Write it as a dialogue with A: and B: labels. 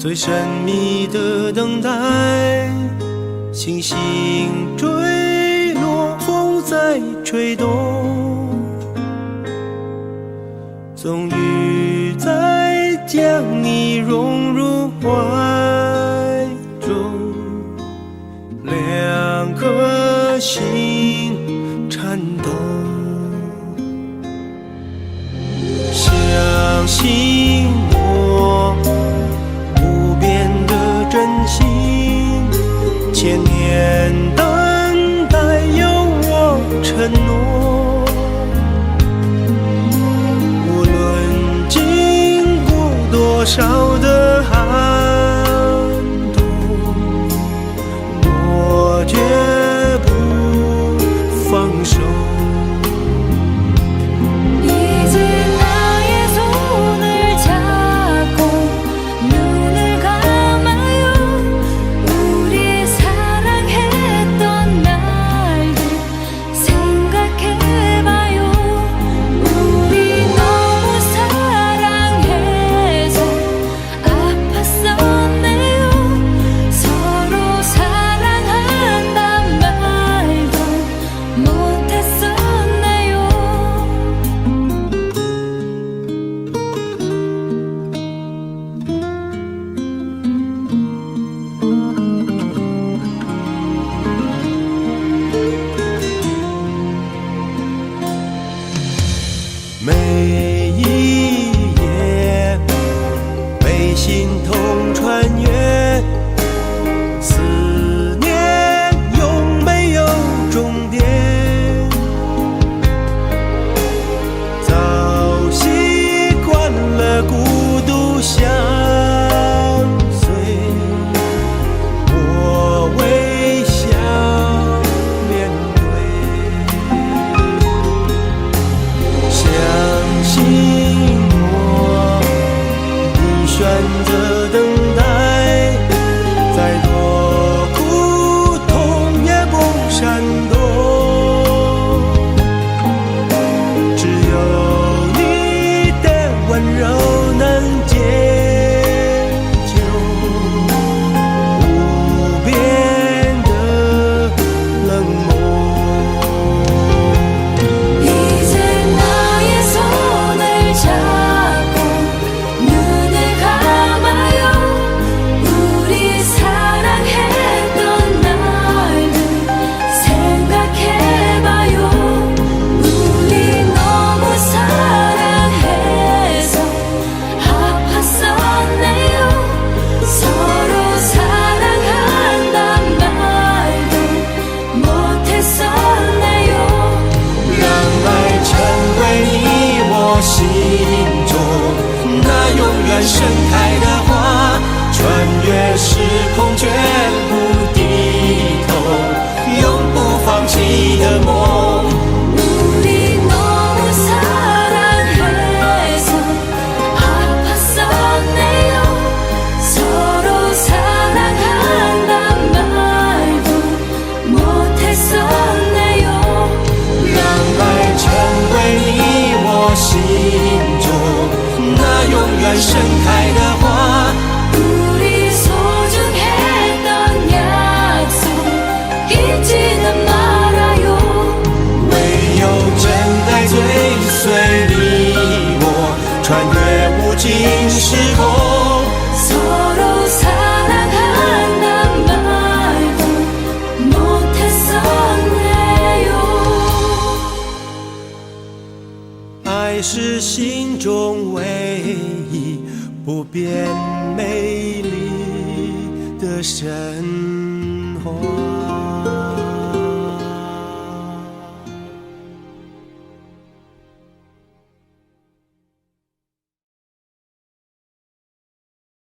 A: 最神秘的等待，星星坠落，风在吹动，终于再将你融入怀中，两颗心颤抖，相信我不变的真心，千年等待有我承诺，无论经过多少的寒冬，我绝不放手。每一夜被心痛穿越，思念永没有终点，早习惯了孤独相随，我微笑面对，相信我，你选择等待，再多苦痛也不闪躲，只有你的温柔能解救无边的冷漠。盛开的花，穿越时空绝不低头，永不放弃的梦。우리 너무 사랑해서 아팠었네요. 서로 사랑한단 말도 못했었네요. 让爱成为你我心中那永远盛开的花， 우리 소중했던 약속 잊지는 말아요. 唯有真爱追随你我，穿越无尽时空。 서로 사랑한단 말도 못했었네요. 爱是心中唯一不变美丽的神话。